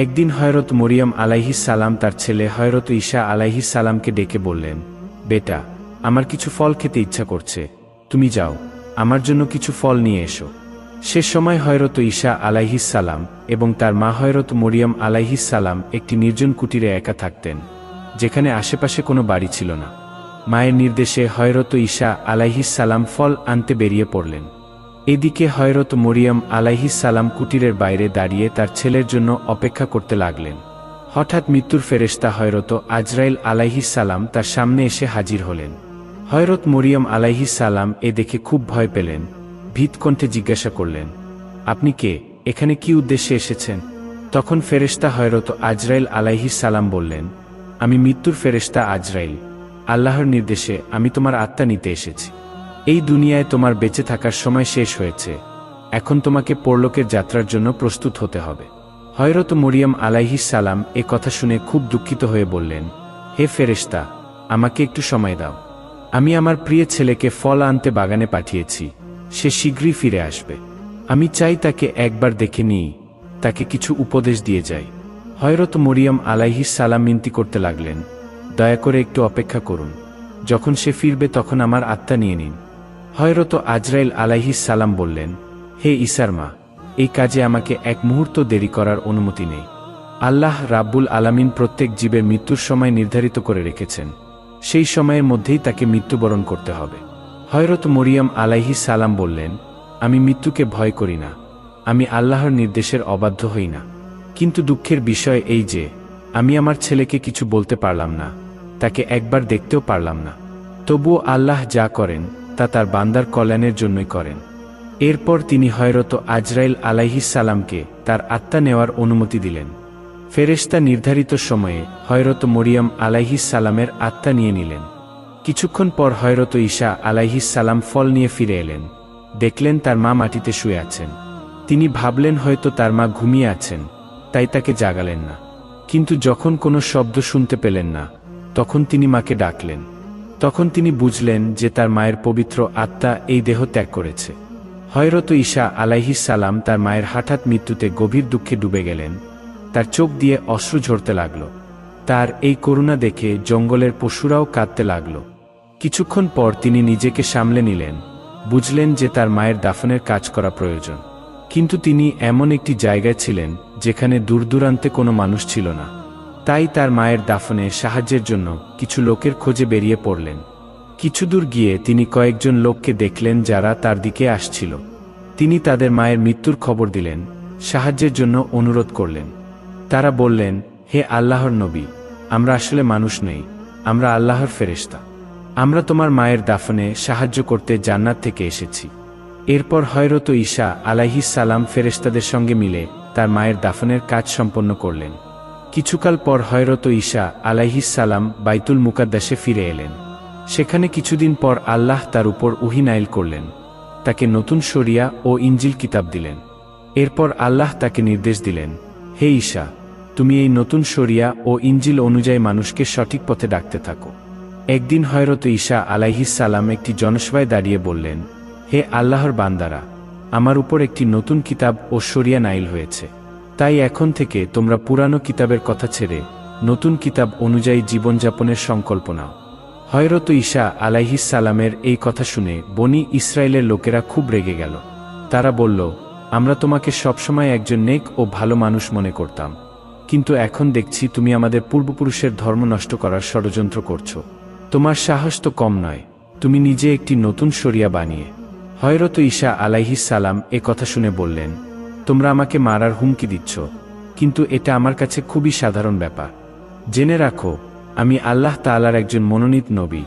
একদিন হযরত মরিয়ম আলাইহিস সালাম তার ছেলে হযরত ঈসা আলাইহিস সালামকে ডেকে বললেন, বেটা, আমার কিছু ফল খেতে ইচ্ছা করছে, তুমি যাও, আমার জন্য কিছু ফল নিয়ে এসো। সে সময় হযরত ঈসা আলাইহিস সালাম এবং তার মা হযরত মরিয়ম আলাইহিস সালাম একটি নির্জন কুটিরে একা থাকতেন, যেখানে আশেপাশে কোনো বাড়ি ছিল না। মায়ের নির্দেশে হযরত ঈসা আলাইহিস সালাম ফল আনতে বেরিয়ে পড়লেন। এদিকে হযরত মরিয়ম আলাইহিস সালাম কুটিরের বাইরে দাঁড়িয়ে তার ছেলের জন্য অপেক্ষা করতে লাগলেন। হঠাৎ মৃত্যুর ফেরেশতা হযরত আজরাইল আলাইহিস সালাম তার সামনে এসে হাজির হলেন। হযরত মরিয়ম আলাইহিস সালাম এ দেখে খুব ভয় পেলেন, ভীত কণ্ঠে জিজ্ঞাসা করলেন, আপনি কে, এখানে কি উদ্দেশ্যে এসেছেন? তখন ফেরেশতা হযরত আজরাইল আলাইহিস সালাম বললেন, আমি মৃত্যুর ফেরেশতা আজরাইল, আল্লাহর নির্দেশে আমি তোমার আত্মা নিতে এসেছি। এই দুনিয়ায় তোমার বেঁচে থাকার সময় শেষ হয়েছে, এখন তোমাকে পরলোকের যাত্রার জন্য প্রস্তুত হতে হবে। হযরত মরিয়ম আলাইহিস সালাম এ কথা শুনে খুব দুঃখিত হয়ে বললেন, হে ফেরেশতা, আমাকে একটু সময় দাও, আমি আমার প্রিয় ছেলেকে ফল আনতে বাগানে পাঠিয়েছি, সে শীঘ্রই ফিরে আসবে, আমি চাই তাকে একবার দেখে নিই, তাকে কিছু উপদেশ দিয়ে যাই। হযরত মরিয়ম আলাইহিস সালাম মিনতি করতে লাগলেন, দয়া করে একটু অপেক্ষা করুন, যখন সে ফিরবে তখন আমার আত্মা নিয়ে নিন। হযরত আজরাইল আলাইহিস সালাম বললেন, হে ঈসার মা, এই কাজে আমাকে এক মুহূর্ত দেরি করার অনুমতি নেই। আল্লাহ রাব্বুল আলামিন প্রত্যেক জীবের মৃত্যুর সময় নির্ধারিত করে রেখেছেন, সেই সময়ের মধ্যেই তাকে মৃত্যুবরণ করতে হবে। হযরত মরিয়ম আলাইহিস সালাম বললেন, আমি মৃত্যুকে ভয় করি না, আমি আল্লাহর নির্দেশের অবাধ্য হই না, কিন্তু দুঃখের বিষয় এই যে আমি আমার ছেলেকে কিছু বলতে পারলাম না, তাকে একবার দেখতেও পারলাম না। তবুও আল্লাহ যা করেন তা তার বান্দার কল্যাণের জন্যই করেন। এরপর তিনি হযরত আজরাইল আলাইহিস সালামকে তার আত্মা নেওয়ার অনুমতি দিলেন। ফেরেশতা নির্ধারিত সময়ে হযরত মরিয়ম আলাইহিস সালামের আত্মা নিয়ে নিলেন। কিছুক্ষণ পর হযরত ঈসা আলাইহিস সালাম ফল নিয়ে ফিরে এলেন, দেখলেন তার মা মাটিতে শুয়ে আছেন। তিনি ভাবলেন হয়তো তার মা ঘুমিয়ে আছেন, তাই তাকে জাগালেন না। কিন্তু যখন কোনো শব্দ শুনতে পেলেন না, তখন তিনি মাকে ডাকলেন। তখন তিনি বুঝলেন যে তার মায়ের পবিত্র আত্মা এই দেহ ত্যাগ করেছে। হযরত ঈসা আলাইহিস সালাম তার মায়ের হঠাৎ মৃত্যুতে গভীর দুঃখে ডুবে গেলেন, তার চোখ দিয়ে অশ্রু ঝরতে লাগল। তার এই করুণা দেখে জঙ্গলের পশুরাও কাঁদতে লাগল। কিছুক্ষণ পর তিনি নিজেকে সামলে নিলেন, বুঝলেন যে তার মায়ের দাফনের কাজ করা প্রয়োজন। কিন্তু তিনি এমন একটি জায়গায় ছিলেন যেখানে দূরদূরান্তে কোনো মানুষ ছিল না, তাই তার মায়ের দাফনে সাহায্যের জন্য কিছু লোকের খোঁজে বেরিয়ে পড়লেন। কিছু দূর গিয়ে তিনি কয়েকজন লোককে দেখলেন যারা তার দিকে আসছিল। তিনি তাদের মায়ের মৃত্যুর খবর দিলেন, সাহায্যের জন্য অনুরোধ করলেন। তারা বললেন, হে আল্লাহর নবী, আমরা আসলে মানুষ নই, আমরা আল্লাহর ফেরেশতা, আমরা তোমার মায়ের দাফনে সাহায্য করতে জান্নাত থেকে এসেছি। এরপর হযরত ঈসা আলাইহিস সালাম ফেরেশতাদের সঙ্গে মিলে তার মায়ের দাফনের কাজ সম্পন্ন করলেন। কিছুকাল পর হযরত ঈসা আলাইহিস সালাম বাইতুল মুকাদ্দাসে ফিরে এলেন। সেখানে কিছুদিন পর আল্লাহ তার উপর ওহী নাযিল করলেন, তাকে নতুন শরিয়া ও ইনজিল কিতাব দিলেন। এরপর আল্লাহ তাকে নির্দেশ দিলেন, হে ঈসা, তুমি এই নতুন শরিয়া ও ইনজিল অনুযায়ী মানুষকে সঠিক পথে ডাকতে থাকো। একদিন হযরত ঈসা আলাইহিস সালাম একটি জনসভায় দাঁড়িয়ে বললেন, হে আল্লাহর বান্দারা, আমার উপর একটি নতুন কিতাব ও শরিয়া নাযিল হয়েছে, তাই এখন থেকে তোমরা পুরানো কিতাবের কথা ছেড়ে নতুন কিতাব অনুযায়ী জীবনযাপনের সংকল্প নাও। হযরত ঈসা আলাইহিস সালামের এই কথা শুনে বনি ইসরায়েলের লোকেরা খুব রেগে গেল। তারা বলল, আমরা তোমাকে সবসময় একজন নেক ও ভালো মানুষ মনে করতাম, কিন্তু এখন দেখছি তুমি আমাদের পূর্বপুরুষের ধর্ম নষ্ট করার ষড়যন্ত্র করছো। তোমার সাহস তো কম নয়, তুমি নিজে একটি নতুন শরিয়া বানিয়ে। হযরত ঈসা আলাইহিস সালাম এ কথা শুনে বললেন, তোমরা আমাকে মারার হুমকি দিচ্ছ, কিন্তু এটা আমার কাছে খুবই সাধারণ ব্যাপার। জেনে রাখো, আমি আল্লাহ তাআলার একজন মনোনীত নবী।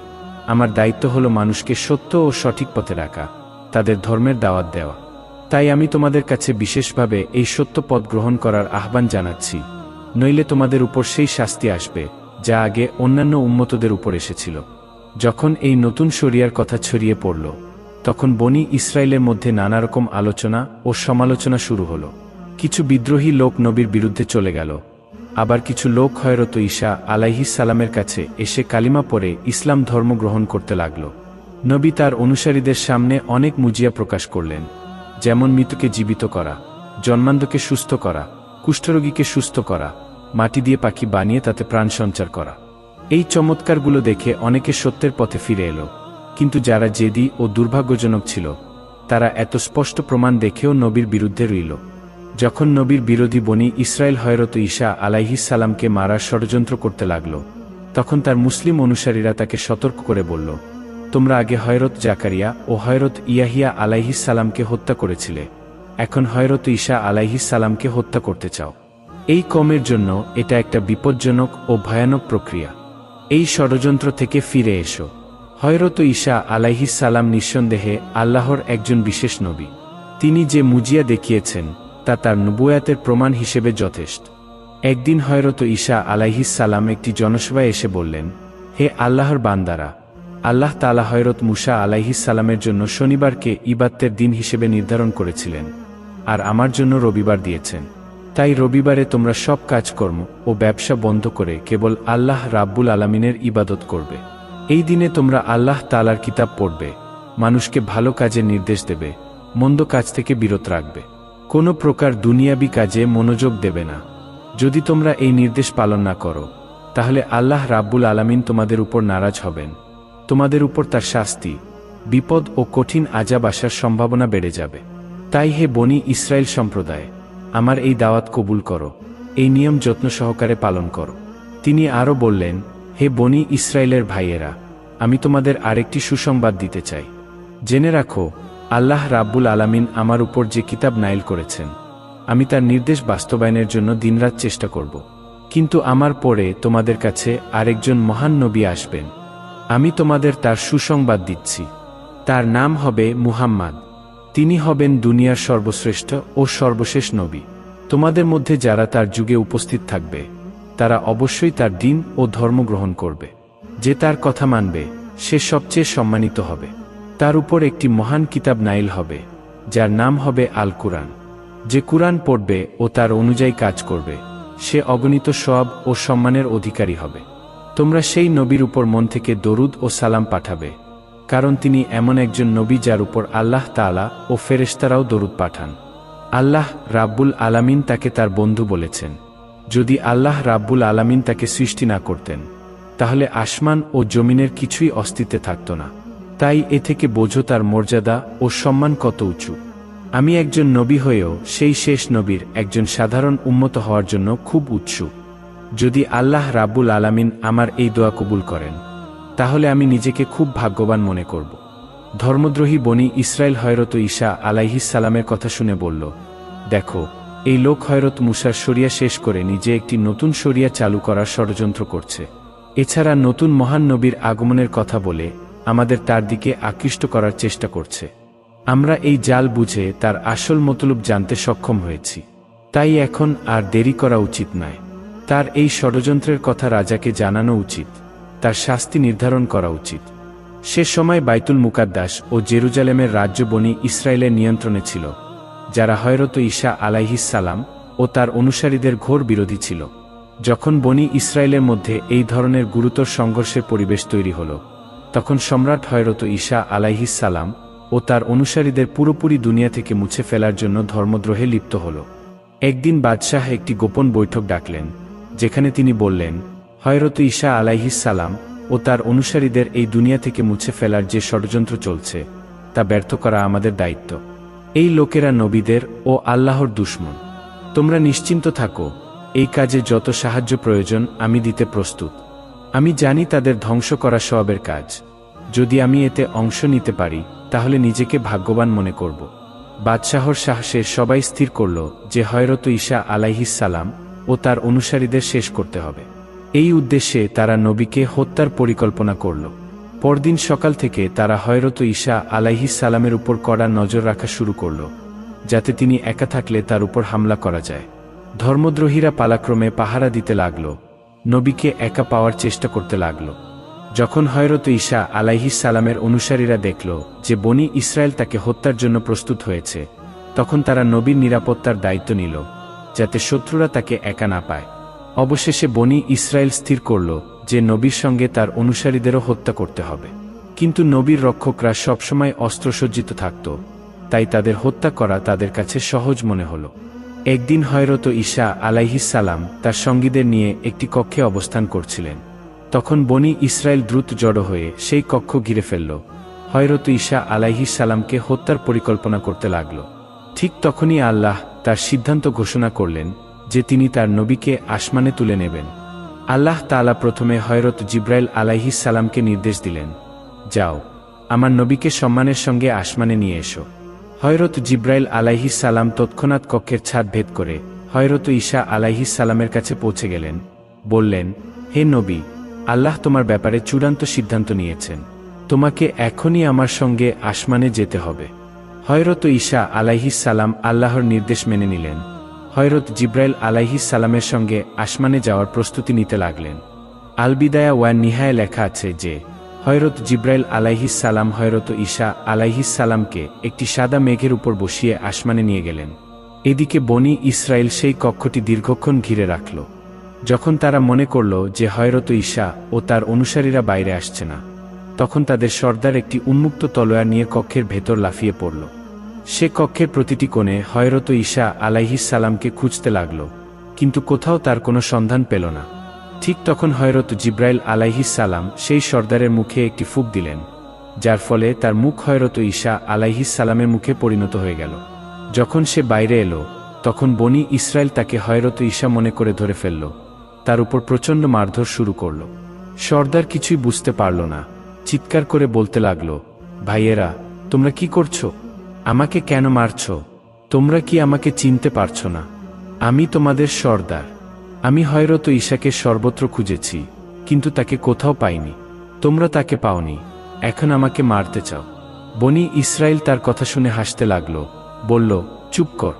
আমার দায়িত্ব হলো মানুষকে সত্য ও সঠিক পথে রাখা, তাদের ধর্মের দাওয়াত দেওয়া। তাই আমি তোমাদের কাছে বিশেষভাবে এই সত্য পথ গ্রহণ করার আহ্বান জানাচ্ছি, নইলে তোমাদের উপর সেই শাস্তি আসবে যা আগে অন্যান্য উম্মতদের উপর এসেছিল। যখন এই নতুন শরিয়ার কথা ছড়িয়ে পড়ল, তখন বনি ইসরায়েলের মধ্যে নানা রকম আলোচনা ও সমালোচনা শুরু হলো। কিছু বিদ্রোহী লোক নবীর বিরুদ্ধে চলে গেল, আবার কিছু লোক হযরত ঈসা আলাইহিস সালামের কাছে এসে কালিমা পড়ে ইসলাম ধর্ম গ্রহণ করতে লাগল। নবী তার অনুসারীদের সামনে অনেক মুজিয়া প্রকাশ করলেন, যেমন মৃতকে জীবিত করা, জন্মান্ধকে সুস্থ করা, কুষ্ঠরোগীকে সুস্থ করা, মাটি দিয়ে পাখি বানিয়ে তাতে প্রাণ সঞ্চার করা। এই চমৎকারগুলো দেখে অনেকে সত্যের পথে ফিরে এলো, কিন্তু যারা জেদি ও দুর্ভাগ্যজনক ছিল তারা এত স্পষ্ট প্রমাণ দেখেও নবীর বিরুদ্ধে রইল। যখন নবীর বিরোধী বনি ইসরায়েল হযরত ঈসা আলাইহিস সালামকে মারার ষড়যন্ত্র করতে লাগল, তখন তার মুসলিম অনুসারীরা তাকে সতর্ক করে বলল, তোমরা আগে হযরত জাকারিয়া ও হযরত ইয়াহিয়া আলাইহিস সালামকে হত্যা করেছিলে, এখন হযরত ঈসা আলাইহিস সালামকে হত্যা করতে চাও। এই কওমের জন্য এটা একটা বিপজ্জনক ও ভয়ানক প্রক্রিয়া। এই ষড়যন্ত্র থেকে ফিরে এসো। হযরত ঈসা আলাইহিস সালাম নিঃসন্দেহে আল্লাহর একজন বিশেষ নবী। তিনি যে মুজিয়া দেখিয়েছেন তা তার নবুয়াতের প্রমাণ হিসেবে যথেষ্ট। একদিন হযরত ঈসা আলাইহিস সালাম একটি জনসভায় এসে বললেন, হে আল্লাহর বান্দারা, আল্লাহ তাআলা হযরত মুসা আলাইহিস সালামের জন্য শনিবারকে ইবাদতের দিন হিসেবে নির্ধারণ করেছিলেন, আর আমার জন্য রবিবার দিয়েছেন। তাই রবিবারে তোমরা সব কাজকর্ম ও ব্যবসা বন্ধ করে কেবল আল্লাহ রাব্বুল আলামিনের ইবাদত করবে। এই দিনে তোমরা আল্লাহ তাআলার কিতাব পড়বে, মানুষকে ভালো কাজের নির্দেশ দেবে, মন্দ কাজ থেকে বিরত রাখবে, কোনো প্রকার দুনিয়াবি কাজে মনোযোগ দেবে না। যদি তোমরা এই নির্দেশ পালন না করো, তাহলে আল্লাহ রাব্বুল আলামিন তোমাদের উপর নারাজ হবেন, তোমাদের উপর তার শাস্তি, বিপদ ও কঠিন আযাব আসার সম্ভাবনা বেড়ে যাবে। তাই হে বনি ইসরায়েল সম্প্রদায়, আমার এই দাওয়াত কবুল করো, এই নিয়ম যত্ন সহকারে পালন করো। তিনি আরও বললেন, হে বনি ইসরায়েলের ভাইয়েরা, আমি তোমাদের আরেকটি সুসংবাদ দিতে চাই। জেনে রাখো, আল্লাহ রাব্বুল আলামিন আমার উপর যে কিতাব নাইল করেছেন, আমি তার নির্দেশ বাস্তবায়নের জন্য দিনরাত চেষ্টা করব। কিন্তু আমার পরে তোমাদের কাছে আরেকজন মহান নবী আসবেন, আমি তোমাদের তার সুসংবাদ দিচ্ছি। তার নাম হবে মুহাম্মদ। তিনি হবেন দুনিয়ার সর্বশ্রেষ্ঠ ও সর্বশেষ নবী। তোমাদের মধ্যে যারা তার যুগে উপস্থিত থাকবে, তারা অবশ্যই তার দ্বীন ও ধর্ম গ্রহণ করবে। যে তার কথা মানবে, সে সবচেয়ে সম্মানিত হবে। তার উপর একটি মহান কিতাব নাইল হবে, যার নাম হবে আল কুরআন। যে কুরআন পড়বে ও তার অনুযায়ী কাজ করবে, সে অগণিত সওয়াব ও সম্মানের অধিকারী হবে। তোমরা সেই নবীর উপর মন থেকে দরুদ ও সালাম পাঠাবে, কারণ তিনি এমন একজন নবী যার উপর আল্লাহ তাআলা ও ফেরেশতারাও দরুদ পাঠান। আল্লাহ রাব্বুল আলামিন তাকে তার বন্ধু বলেছেন। যদি আল্লাহ রাব্বুল আলামিন তাকে সৃষ্টি না করতেন, তাহলে আসমান ও জমিনের কিছুই অস্তিত্বে থাকত না। তাই এ থেকে বোঝো তার মর্যাদা ও সম্মান কত উঁচু। আমি একজন নবী হয়েও সেই শেষ নবীর একজন সাধারণ উম্মত হওয়ার জন্য খুব উৎসুক। যদি আল্লাহ রাব্বুল আলামিন আমার এই দোয়া কবুল করেন, তাহলে আমি নিজেকে খুব ভাগ্যবান মনে করব। ধর্মদ্রোহী বনি ইসরায়েল হযরত ঈসা আলাইহিস সালামের কথা শুনে বলল, দেখো, এই লোক হযরত মুসার শরিয়া শেষ করে নিজে একটি নতুন শরিয়া চালু করার ষড়যন্ত্র করছে। এছাড়া নতুন মহান নবীর আগমনের কথা বলে আমাদের তার দিকে আকৃষ্ট করার চেষ্টা করছে। আমরা এই জাল বুঝে তার আসল মতলব জানতে সক্ষম হয়েছি। তাই এখন আর দেরি করা উচিত নয়। তার এই ষড়যন্ত্রের কথা রাজাকে জানানো উচিত, তার শাস্তি নির্ধারণ করা উচিত। সে সময় বাইতুল মুকাদ্দাস ও জেরুজালেমের রাজ্য বনি ইসরায়েলের নিয়ন্ত্রণে ছিল, যারা হযরত ঈসা আলাইহিস সালাম ও তার অনুসারীদের ঘোর বিরোধী ছিল। যখন বনি ইসরায়েলের মধ্যে এই ধরনের গুরুতর সংঘর্ষের পরিবেশ তৈরি হল, তখন সম্রাট হযরত ঈসা আলাইহিস সালাম ও তার অনুসারীদের পুরোপুরি দুনিয়া থেকে মুছে ফেলার জন্য ধর্মদ্রোহে লিপ্ত হল। একদিন বাদশাহ একটি গোপন বৈঠক ডাকলেন, যেখানে তিনি বললেন, হযরত ঈসা আলাইহিস সালাম ও তার অনুসারীদের এই দুনিয়া থেকে মুছে ফেলার যে ষড়যন্ত্র চলছে, তা ব্যর্থ করা আমাদের দায়িত্ব। এই লোকেরা নবীদের ও আল্লাহর দুশমন। তোমরা নিশ্চিন্ত থাকো, এই কাজে যত সাহায্য প্রয়োজন আমি দিতে প্রস্তুত। আমি জানি তাদের ধ্বংস করা সওয়াবের কাজ। যদি আমি এতে অংশ নিতে পারি, তাহলে নিজেকে ভাগ্যবান মনে করব। বাদশাহর সাহসে সবাই স্থির করল যে হযরত ঈসা আলাইহিস সালাম ও তার অনুসারীদের শেষ করতে হবে। এই উদ্দেশ্যে তারা নবীকে হত্যার পরিকল্পনা করল। পরদিন সকাল থেকে তারা হযরত ঈসা আলাইহিস সালামের উপর কড়া নজর রাখা শুরু করল, যাতে তিনি একা থাকলে তার উপর হামলা করা যায়। ধর্মদ্রোহীরা পালাক্রমে পাহারা দিতে লাগল, নবীকে একা পাওয়ার চেষ্টা করতে লাগল। যখন হযরত ঈসা আলাইহিস সালামের অনুসারীরা দেখল যে বনি ইসরায়েল তাকে হত্যার জন্য প্রস্তুত হয়েছে, তখন তারা নবীর নিরাপত্তার দায়িত্ব নিল, যাতে শত্রুরা তাকে একা না পায়। অবশেষে বনি ইসরায়েল স্থির করল যে নবীর সঙ্গে তার অনুসারীদেরও হত্যা করতে হবে। কিন্তু নবীর রক্ষকরা সবসময় অস্ত্রসজ্জিত থাকত, তাই তাদের হত্যা করা তাদের কাছে সহজ মনে হল। একদিন হযরত ঈসা আলাইহিস সালাম তার সঙ্গীদের নিয়ে একটি কক্ষে অবস্থান করছিলেন। তখন বনী ইসরায়েল দ্রুত জড়ো হয়ে সেই কক্ষ ঘিরে ফেলল। হযরত ঈসা আলাইহিস সালামকে হত্যার পরিকল্পনা করতে লাগল। ঠিক তখনই আল্লাহ তার সিদ্ধান্ত ঘোষণা করলেন যে তিনি তার নবীকে আসমানে তুলে নেবেন। আল্লাহ তাআলা প্রথমে হযরত জিবরাইল আলাইহিস সালামকে নির্দেশ দিলেন, যাও, আমার নবীকে সম্মানের সঙ্গে আসমানে নিয়ে এসো। হযরত জিবরাইল আলাইহিস সালাম তৎক্ষণাৎ কক্ষের ছাদ ভেদ করে হযরত ঈসা আলাইহিস সালামের কাছে পৌঁছে গেলেন। বললেন, হে নবী, আল্লাহ তোমার ব্যাপারে চূড়ান্ত সিদ্ধান্ত নিয়েছেন। তোমাকে এখনই আমার সঙ্গে আসমানে যেতে হবে। হযরত ঈসা আলাইহিস সালাম আল্লাহর নির্দেশ মেনে নিলেন। হযরত জিবরাইল আলাইহিস সালামের সঙ্গে আসমানে যাওয়ার প্রস্তুতি নিতে লাগলেন। আল বিদায়া ওয়ান নিহায়ে লেখা আছে যে হযরত জিবরাইল আলাইহিস সালাম হযরত ঈসা আলাইহিস সালামকে একটি সাদা মেঘের উপর বসিয়ে আসমানে নিয়ে গেলেন। এদিকে বনী ইসরায়েল সেই কক্ষটি দীর্ঘক্ষণ ঘিরে রাখল। যখন তারা মনে করল যে হযরত ঈসা ও তার অনুসারীরা বাইরে আসছে না, তখন তাদের সর্দার একটি উন্মুক্ত তলোয়ার নিয়ে কক্ষের ভেতর লাফিয়ে পড়ল। সে কক্ষের প্রতিটি কোণে হযরত ঈসা আলাইহিস সালামকে খুঁজতে লাগল, কিন্তু কোথাও তার কোনো সন্ধান পেল না। ঠিক তখন হযরত জিবরাইল আলাইহিস সালাম সেই সর্দারের মুখে একটি ফুঁক দিলেন, যার ফলে তার মুখ হযরত ঈসা আলাইহিস সালামের মুখে পরিণত হয়ে গেল। যখন সে বাইরে এলো, তখন বনী ইসরায়েল তাকে হযরত ঈসা মনে করে ধরে ফেলল। তার উপর প্রচণ্ড মারধর শুরু করল। সর্দার কিছুই বুঝতে পারল না, চিৎকার করে বলতে লাগল, ভাইয়েরা, তোমরা কি করছো? আমাকে কেন মারছ? তোমরা কি আমাকে চিনতে পারছো না? আমি তোমাদের সর্দার। আমি হযরত ঈসাকে সর্বত্র খুঁজেছি, কিন্তু তাকে কোথাও পাইনি। তোমরা তাকে পাওনি, এখন আমাকে মারতে চাও? বনী ইসরায়েল তার কথা শুনে হাসতে লাগল, বলল, চুপ কর।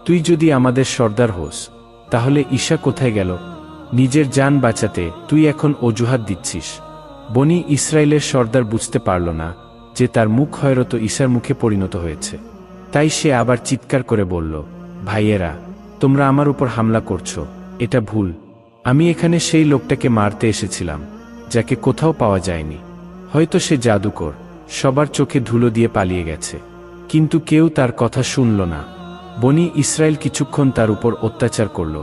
তুই যদি আমাদের সর্দার হোস, তাহলে ঈসা কোথায় গেল? নিজের জান বাঁচাতে তুই এখন অজুহাত দিচ্ছিস। বনী ইসরায়েলের সর্দার বুঝতে পারল না যে তার মুখ হযরত ঈসার মুখে পরিণত হয়েছে। তাই সে আবার চিৎকার করে বলল, ভাইয়েরা, তোমরা আমার উপর হামলা করছো, এটা ভুল। আমি এখানে সেই লোকটাকে মারতে এসেছিলাম, যাকে কোথাও পাওয়া যায়নি। হয়তো সে জাদুকর, সবার চোখে ধুলো দিয়ে পালিয়ে গেছে। কিন্তু কেউ তার কথা শুনল না। বনী ইসরায়েল কিছুক্ষণ তার উপর অত্যাচার করল,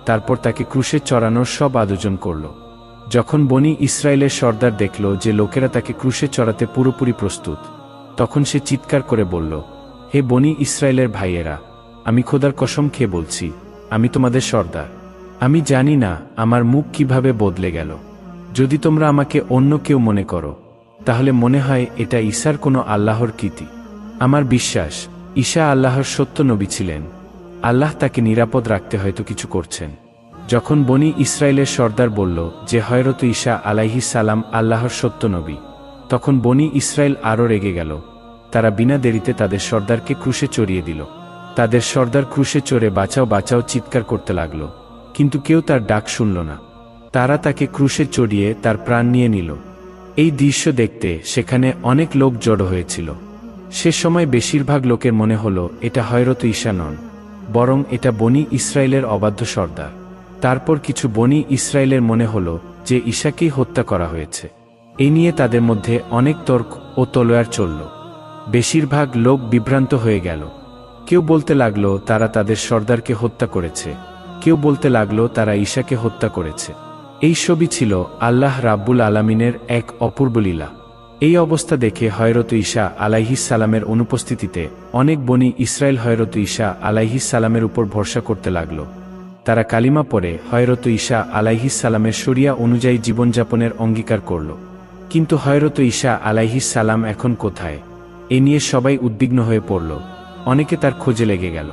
তারপর তাকে ক্রুশে চড়ানোর সব আয়োজন করল। যখন বনী ইসরায়েলের সর্দার দেখল যে লোকেরা তাকে ক্রুশে চড়াতে পুরোপুরি প্রস্তুত, তখন সে চিৎকার করে বলল, হে বনী ইসরায়েলের ভাইয়েরা, আমি খোদার কসম খেয়ে বলছি, আমি তোমাদের সর্দার। আমি জানি না আমার মুখ কিভাবে বদলে গেল। যদি তোমরা আমাকে অন্য কেউ মনে করো, তাহলে মনে হয় এটা ঈসার কোনো আল্লাহর কীর্তি। আমার বিশ্বাস, ঈসা আল্লাহর সত্য নবী ছিলেন। আল্লাহ তাকে নিরাপদ রাখতে হয়তো কিছু করছেন। যখন বনী ইসরায়েলের সর্দার বলল যে হযরত ঈসা আলাইহিস সালাম আল্লাহর সত্য নবী, তখন বনী ইসরায়েল আরও রেগে গেল। তারা বিনা দেরিতে তাদের সর্দারকে ক্রুশে চড়িয়ে দিল। তাদের সর্দার ক্রুশে চড়ে বাঁচাও বাঁচাও চিৎকার করতে লাগল, কিন্তু কেউ তার ডাক শুনল না। তারা তাকে ক্রুশে চড়িয়ে তার প্রাণ নিয়ে নিল। এই দৃশ্য দেখতে সেখানে অনেক লোক জড়ো হয়েছিল। সে সময় বেশিরভাগ লোকের মনে হলো এটা হযরত ঈসা নন, বরং এটা বনী ইসরায়েলের অবাধ্য সর্দার। তারপর কিছু বনী ইসরায়েলের মনে হলো যে ঈসাকেই হত্যা করা হয়েছে। এই নিয়ে তাদের মধ্যে অনেক তর্ক ও তলোয়ার চলল। বেশিরভাগ লোক বিভ্রান্ত হয়ে গেল। কেউ বলতে লাগলো তারা তাদের সর্দারকে হত্যা করেছে, কেউ বলতে লাগলো তারা ঈসাকে হত্যা করেছে। এই সবই ছিল আল্লাহ রাব্বুল আলামিনের এক অপূর্ব লীলা। এই অবস্থা দেখে হযরত ঈসা আলাইহিস সালামের অনুপস্থিতিতে অনেক বনী ইসরায়েল হযরত ঈসা আলাইহিস সালামের উপর ভরসা করতে লাগল। তারা কালিমা পড়ে হযরত ঈসা আলাইহিস সালামের শরিয়া অনুযায়ী জীবনযাপনের অঙ্গীকার করল। কিন্তু হযরত ঈসা আলাইহিস সালাম এখন কোথায়, এ নিয়ে সবাই উদ্বিগ্ন হয়ে পড়ল। অনেকে তার খোঁজে লেগে গেল।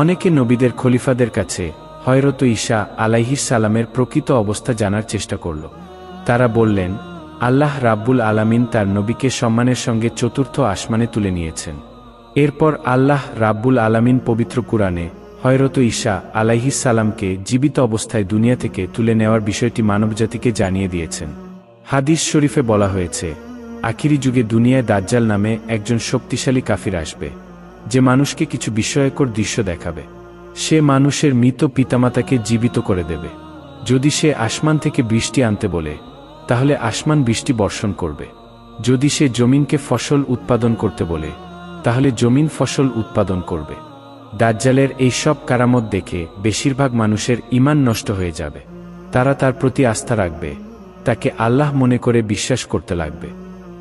অনেকে নবীদের খলিফাদের কাছে হযরত ঈসা আলাইহিস সালামের প্রকৃত অবস্থা জানার চেষ্টা করল। তারা বললেন, আল্লাহ রাব্বুল আলামিন তার নবীকে সম্মানের সঙ্গে চতুর্থ আসমানে তুলে নিয়েছেন। এরপর আল্লাহ রাব্বুল আলামিন পবিত্র কুরআনে হযরত ঈসা আলাইহিস সালামকে জীবিত অবস্থায় দুনিয়া থেকে তুলে নেওয়ার বিষয়টি মানবজাতিকে জানিয়ে দিয়েছেন। হাদিস শরীফে বলা হয়েছে, আখিরি যুগে দুনিয়ায় দাজ্জাল নামে একজন শক্তিশালী কাফির আসবে, যে মানুষকে কিছু বিস্ময়কর দৃশ্য দেখাবে। সে মানুষের মৃত পিতামাতাকে জীবিত করে দেবে। যদি সে আসমান থেকে বৃষ্টি আনতে বলে, তাহলে আসমান বৃষ্টি বর্ষণ করবে। যদি সে জমিনকে ফসল উৎপাদন করতে বলে, তাহলে জমিন ফসল উৎপাদন করবে। দাজ্জালের এই সব কারামত দেখে বেশিরভাগ মানুষের ঈমান নষ্ট হয়ে যাবে। তারা তার প্রতি আস্থা রাখবে, তাকে আল্লাহ মনে করে বিশ্বাস করতে লাগবে।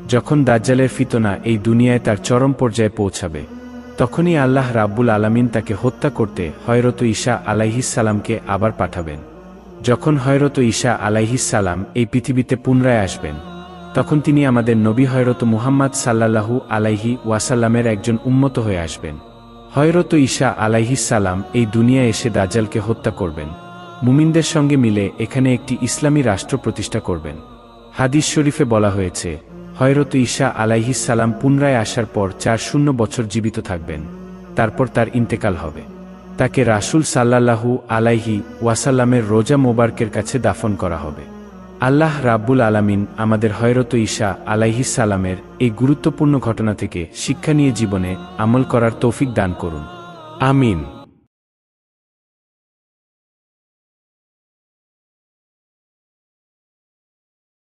যখন দাজ্জালের ফিতনা এই দুনিয়ায় তার চরম পর্যায়ে পৌঁছাবে, তখনই আল্লাহ রাব্বুল আলামিন তাকে হত্যা করতে হযরত ঈসা আলাইহিস সালামকে আবার পাঠাবেন। যখন হযরত ঈসা আলাইহিস সালাম এই পৃথিবীতে পুনরায় আসবেন, তখন তিনি আমাদের নবী হযরত মুহাম্মদ সাল্লাল্লাহু আলাইহি ওয়াসাল্লামের একজন উম্মত হয়ে আসবেন। হযরত ঈসা আলাইহিস সালাম এই দুনিয়ায় এসে দাজ্জালকে হত্যা করবেন, মুমিনদের সঙ্গে মিলে এখানে একটি ইসলামী রাষ্ট্র প্রতিষ্ঠা করবেন। হাদিস শরীফে বলা হয়েছে, হযরত ঈসা আলাইহিস সালাম পুনরায় আসার পর 400 বছর জীবিত থাকবেন, তারপর তার ইন্তেকাল হবে। তাকে রাসূল সাল্লাল্লাহু আলাইহি ওয়াসাল্লামের রোজা মোবারকের কাছে দাফন করা হবে। আল্লাহ রাব্বুল আলামিন আমাদের হযরত ঈসা আলাইহিস সালামের এই গুরুত্বপূর্ণ ঘটনা থেকে শিক্ষা নিয়ে জীবনে আমল করার তৌফিক দান করুন। আমিন।